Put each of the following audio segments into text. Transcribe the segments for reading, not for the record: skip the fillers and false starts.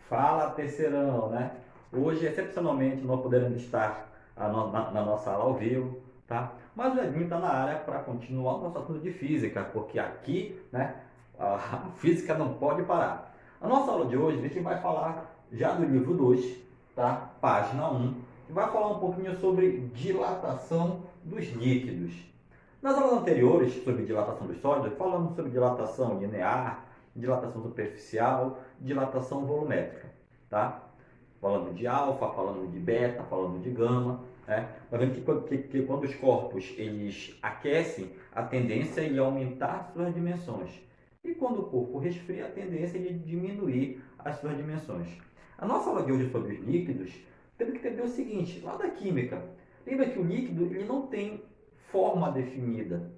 Fala, terceirão, né? Hoje, excepcionalmente, nós poderemos estar na nossa aula ao vivo, tá? Mas o Edinho está na área para continuar o nosso assunto de física, porque aqui, né, a física não pode parar. A nossa aula de hoje, a gente vai falar já do livro 2, tá? Página 1, que vai falar um pouquinho sobre dilatação dos líquidos. Nas aulas anteriores, sobre dilatação dos sólidos, falamos sobre dilatação linear, dilatação superficial, dilatação volumétrica, tá? Falando de alfa, falando de beta, falando de gama, né? Tá vendo que quando os corpos eles aquecem, a tendência é ele aumentar suas dimensões. E quando o corpo resfria, a tendência é ele diminuir as suas dimensões. A nossa aula de hoje sobre os líquidos, temos que entender o seguinte, lá da química, lembra que o líquido ele não tem forma definida.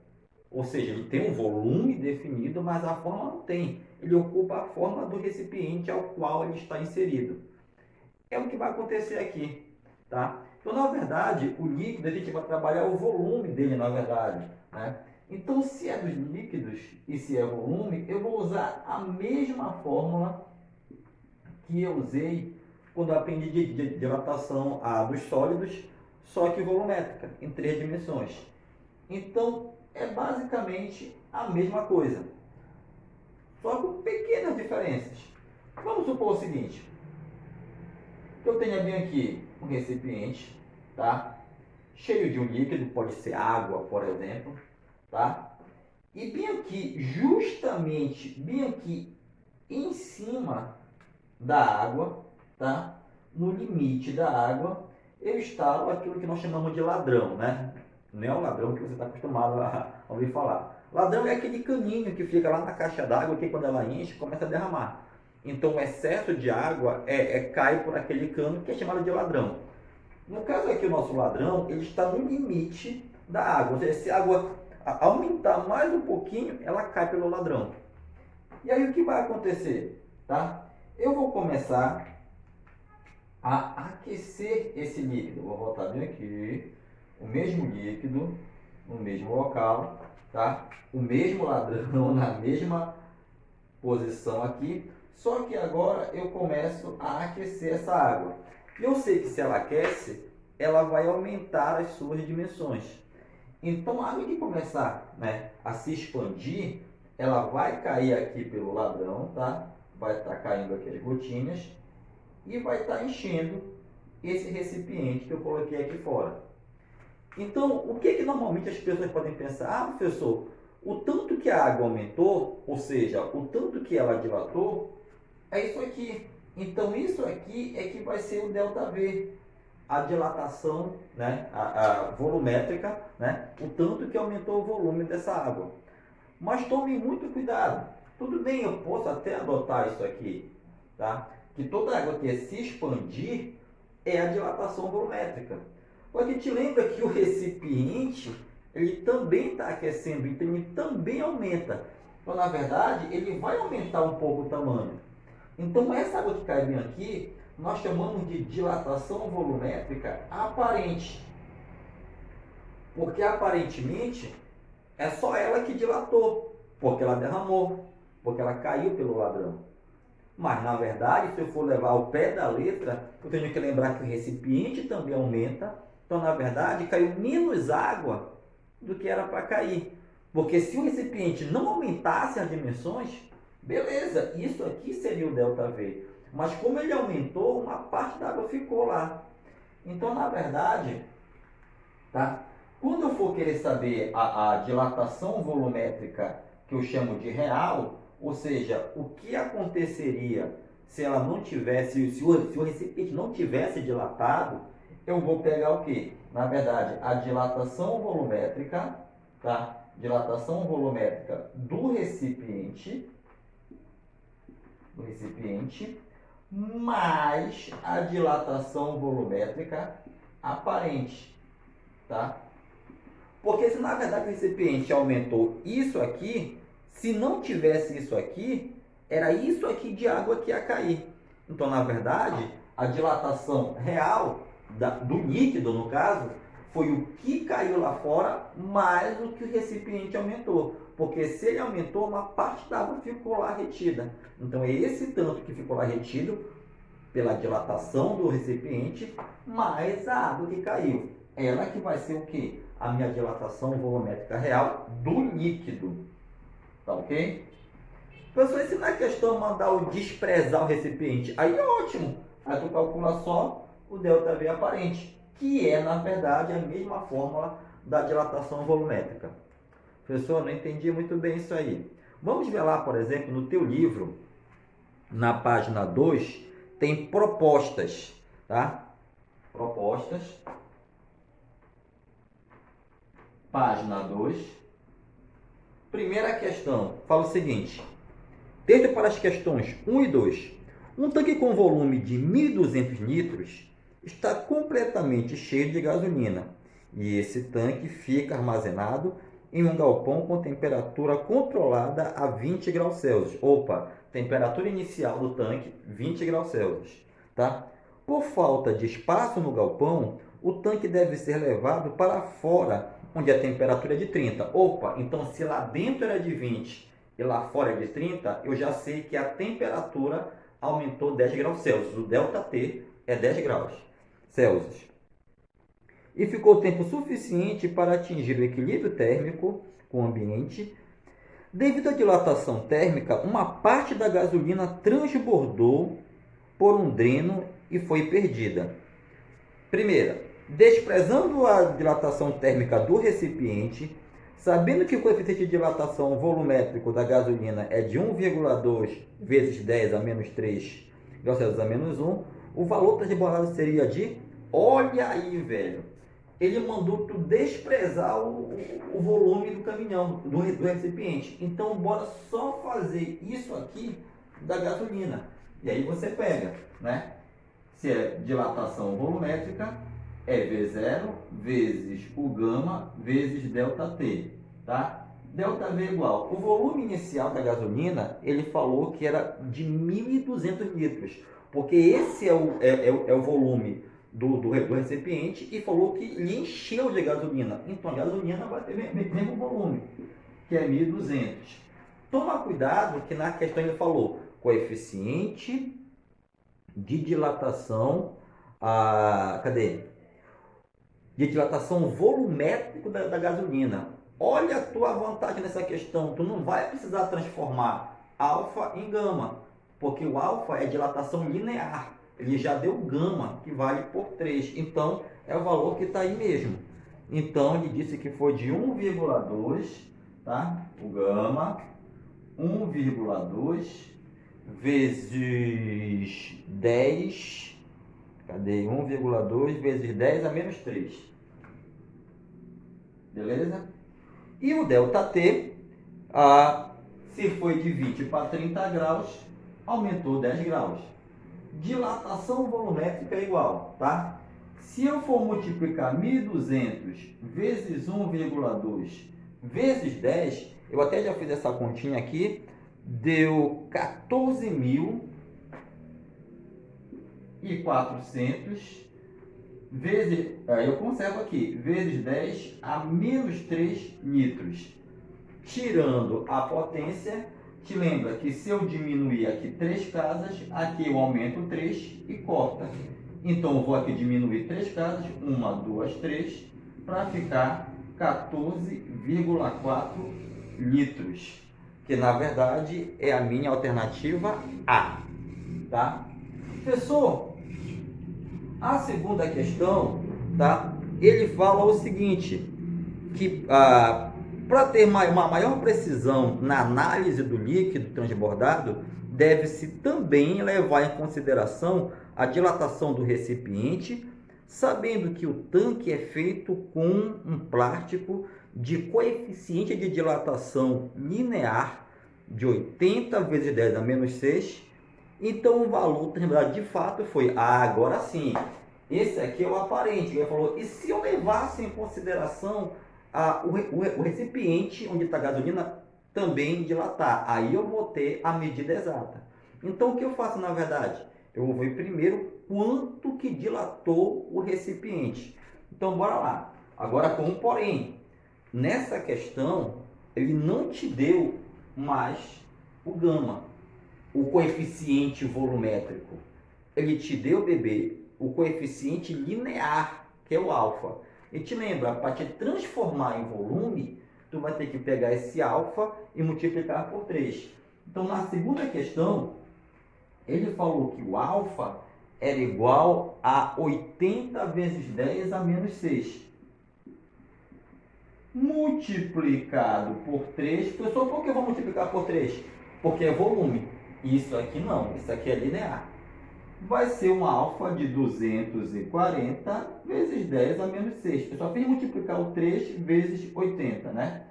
Ou seja, ele tem um volume definido, mas a forma não tem. Ele ocupa a forma do recipiente ao qual ele está inserido. É o que vai acontecer aqui, tá? Então, na verdade, o líquido a gente vai trabalhar o volume dele, na verdade, né? Então, se é dos líquidos e se é volume, eu vou usar a mesma fórmula que eu usei quando eu aprendi de dilatação dos sólidos, só que volumétrica, em 3 dimensões. Então, é basicamente a mesma coisa, só com pequenas diferenças. Vamos supor o seguinte, eu tenho bem aqui um recipiente, tá? Cheio de um líquido, pode ser água, por exemplo, tá? E bem aqui, justamente bem aqui em cima da água, tá? No limite da água, eu instalo aquilo que nós chamamos de ladrão, né? Não é o ladrão que você está acostumado a ouvir falar. Ladrão é aquele caninho que fica lá na caixa d'água que quando ela enche começa a derramar. Então o excesso de água cai por aquele cano que é chamado de ladrão. No caso aqui o nosso ladrão ele está no limite da água. Ou seja, se a água aumentar mais um pouquinho, ela cai pelo ladrão. E aí o que vai acontecer? Tá? Eu vou começar a aquecer esse líquido. Vou voltar bem aqui. O mesmo líquido, no mesmo local, tá? O mesmo ladrão na mesma posição aqui, só que agora eu começo a aquecer essa água. E eu sei que se ela aquece, ela vai aumentar as suas dimensões. Então a água que começar, né, a se expandir, ela vai cair aqui pelo ladrão, tá? Vai estar caindo aqui as gotinhas e vai estar enchendo esse recipiente que eu coloquei aqui fora. Então, o que normalmente as pessoas podem pensar? Ah, professor, o tanto que a água aumentou, ou seja, o tanto que ela dilatou, é isso aqui. Então, isso aqui é que vai ser o ΔV, a dilatação, né, a volumétrica, né, o tanto que aumentou o volume dessa água. Mas tome muito cuidado. Tudo bem, eu posso até adotar isso aqui, tá? Que toda água que se expandir é a dilatação volumétrica. Porque te lembra que o recipiente, ele também está aquecendo, então ele também aumenta. Então, na verdade, ele vai aumentar um pouco o tamanho. Então, essa água que cai bem aqui, nós chamamos de dilatação volumétrica aparente. Porque aparentemente, é só ela que dilatou, porque ela derramou, porque ela caiu pelo ladrão. Mas, na verdade, se eu for levar ao pé da letra, eu tenho que lembrar que o recipiente também aumenta. Então, na verdade, caiu menos água do que era para cair. Porque se o recipiente não aumentasse as dimensões, beleza, isso aqui seria o ΔV. Mas como ele aumentou, uma parte da água ficou lá. Então, na verdade, tá? Quando eu for querer saber a dilatação volumétrica, que eu chamo de real, ou seja, o que aconteceria se ela não tivesse, se o recipiente não tivesse dilatado, eu vou pegar o que? Na verdade, a dilatação volumétrica, tá? Dilatação volumétrica do recipiente, mais a dilatação volumétrica aparente, tá? Porque se na verdade o recipiente aumentou isso aqui, se não tivesse isso aqui, era isso aqui de água que ia cair. Então, na verdade, a dilatação real do líquido, no caso, foi o que caiu lá fora mais o que o recipiente aumentou. Porque se ele aumentou, uma parte da água ficou lá retida. Então, é esse tanto que ficou lá retido pela dilatação do recipiente, mais a água que caiu. Ela que vai ser o quê? A minha dilatação volumétrica real do líquido. Tá ok? Professor, e se na questão mandar o desprezar o recipiente? Aí é ótimo. Aí tu calcula só o ΔV aparente, que é, na verdade, a mesma fórmula da dilatação volumétrica. Professor, não entendi muito bem isso aí. Vamos ver lá, por exemplo, no teu livro, na página 2, tem propostas, tá? Propostas. Página 2. Primeira questão, fala o seguinte. Texto para as questões 1 e 2. Um tanque com volume de 1.200 litros está completamente cheio de gasolina. E esse tanque fica armazenado em um galpão com temperatura controlada a 20 graus Celsius. Opa, temperatura inicial do tanque, 20 graus Celsius. Tá? Por falta de espaço no galpão, o tanque deve ser levado para fora, onde a temperatura é de 30. Opa, então se lá dentro era de 20 e lá fora é de 30, eu já sei que a temperatura aumentou 10 graus Celsius. O ΔT é 10 graus Celsius. E ficou tempo suficiente para atingir o equilíbrio térmico com o ambiente. Devido à dilatação térmica, uma parte da gasolina transbordou por um dreno e foi perdida. Primeira, desprezando a dilatação térmica do recipiente, sabendo que o coeficiente de dilatação volumétrico da gasolina é de 1,2 vezes 10 a menos 3 graus Celsius a menos 1, o valor transbordado seria de... Olha aí, velho. Ele mandou tu desprezar o volume do caminhão, do recipiente. Então, bora só fazer isso aqui da gasolina. E aí você pega, né? Se é dilatação volumétrica, é V0 vezes o gama vezes ΔT, tá? ΔV é igual. O volume inicial da gasolina, ele falou que era de 1.200 litros, porque esse é o volume do recipiente e falou que lhe encheu de gasolina. Então a gasolina vai ter o mesmo volume, que é 1.200. Toma cuidado que na questão ele falou coeficiente de dilatação, cadê? De dilatação volumétrico da gasolina. Olha a tua vantagem nessa questão. Tu não vai precisar transformar alfa em gama, porque o alfa é dilatação linear. Ele já deu gama, que vale por 3. Então, é o valor que está aí mesmo. Então, ele disse que foi de 1,2, tá? O gama, 1,2 vezes 10. Cadê? 1,2 vezes 10 a menos 3. Beleza? E o ΔT, se foi de 20 para 30 graus, aumentou 10 graus. Dilatação volumétrica é igual, tá? Se eu for multiplicar 1.200 vezes 1,2 vezes 10, eu até já fiz essa continha aqui, deu 14.400 vezes, eu conservo aqui, vezes 10 a menos 3 litros. Tirando a potência, te lembra que se eu diminuir aqui 3 casas, aqui eu aumento 3 e corta. Então eu vou aqui diminuir 3 casas, 1, 2, 3, para ficar 14,4 litros. Que na verdade é a minha alternativa A. Tá? Professor, a segunda questão, tá? Ele fala o seguinte, que para ter uma maior precisão na análise do líquido transbordado, deve-se também levar em consideração a dilatação do recipiente, sabendo que o tanque é feito com um plástico de coeficiente de dilatação linear de 80 vezes 10 a menos 6. Então o valor transbordado de fato foi, agora sim, esse aqui é o aparente. Ele falou, e se eu levasse em consideração o recipiente onde está a gasolina também dilatar? Aí eu vou ter a medida exata. Então o que eu faço na verdade? Eu vou ver primeiro quanto que dilatou o recipiente. Então bora lá. Agora com um porém. Nessa questão, ele não te deu mais o gama, o coeficiente volumétrico. ele te deu, bebê, o coeficiente linear, que é o alfa. E te lembra, para te transformar em volume, tu vai ter que pegar esse alfa e multiplicar por 3. Então, na segunda questão, ele falou que o alfa era igual a 80 vezes 10 a menos 6. Multiplicado por 3. Professor, por que eu vou multiplicar por 3? Porque é volume. Isso aqui não, isso aqui é linear. Vai ser um alfa de 240 vezes 10 a menos 6. Eu só fiz multiplicar o 3 vezes 80, né?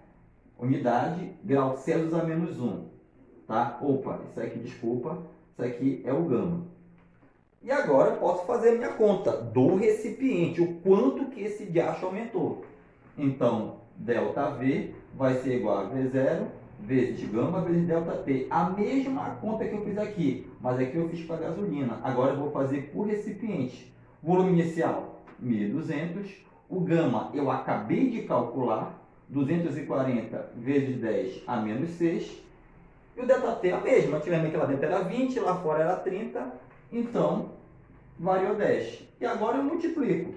Unidade, grau Celsius a menos 1. Tá? Opa, isso aqui, desculpa, isso aqui é o gama. E agora eu posso fazer a minha conta do recipiente, o quanto que esse diacho aumentou. Então, ΔV vai ser igual a V0 vezes gama vezes ΔT. A mesma conta que eu fiz aqui, mas aqui eu fiz para gasolina. Agora eu vou fazer por recipiente. Volume inicial, 1.200. O gama eu acabei de calcular, 240 vezes 10 a menos 6. E o ΔT é a mesma. Tivemos que lá dentro era 20, lá fora era 30. Então, variou 10. E agora eu multiplico.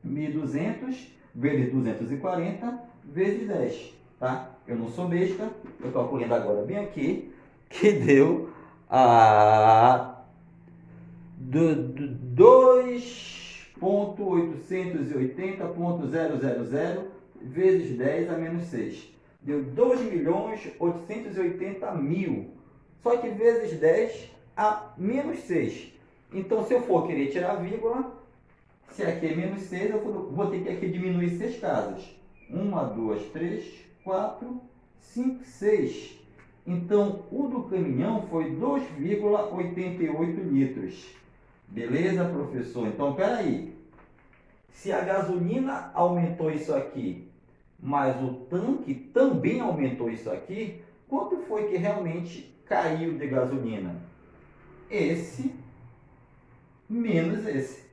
1.200 vezes 240 vezes 10. Tá? Eu não sou besta. Eu calculando agora bem aqui. Que deu a 2.880.000 vezes 10 a menos 6. Deu 2.880.000. Só que vezes 10 a menos 6. Então, se eu for querer tirar a vírgula, se aqui é menos 6, eu vou ter que aqui diminuir 6 casas. 1, 2, 3, 4, 5, 6. Então, o do caminhão foi 2,88 litros. Beleza, professor? Então, peraí. Se a gasolina aumentou isso aqui, mas o tanque também aumentou isso aqui, quanto foi que realmente caiu de gasolina? Esse menos esse.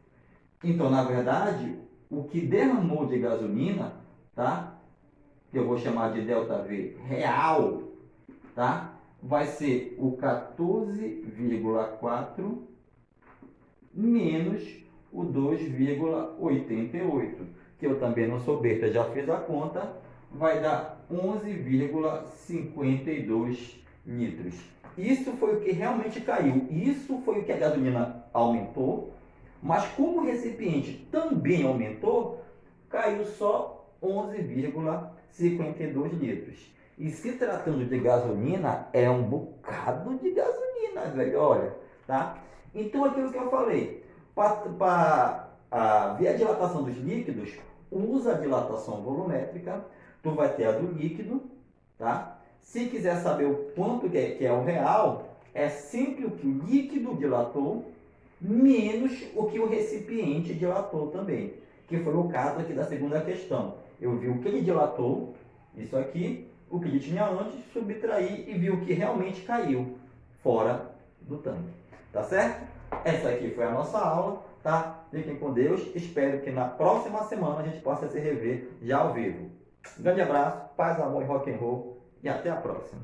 Então, na verdade, o que derramou de gasolina, tá? Que eu vou chamar de ΔV real, tá? Vai ser o 14,4 menos o 2,88, que eu também não sou besta, já fiz a conta, vai dar 11,52 litros. Isso foi o que realmente caiu, isso foi o que a gasolina aumentou, mas como o recipiente também aumentou, caiu só 11,52 litros. E se tratando de gasolina, é um bocado de gasolina, velho, olha, tá? Então, aquilo que eu falei, para ver a dilatação dos líquidos, usa a dilatação volumétrica, tu vai ter a do líquido, tá? Se quiser saber o quanto que é o real, é sempre o que o líquido dilatou, menos o que o recipiente dilatou também, que foi o caso aqui da segunda questão. Eu vi o que ele dilatou, isso aqui, o que ele tinha antes, subtraí e vi o que realmente caiu fora do tanque. Tá certo? Essa aqui foi a nossa aula, tá? Fiquem com Deus. Espero que na próxima semana a gente possa se rever já ao vivo. Um grande abraço, paz, amor e rock and roll e até a próxima.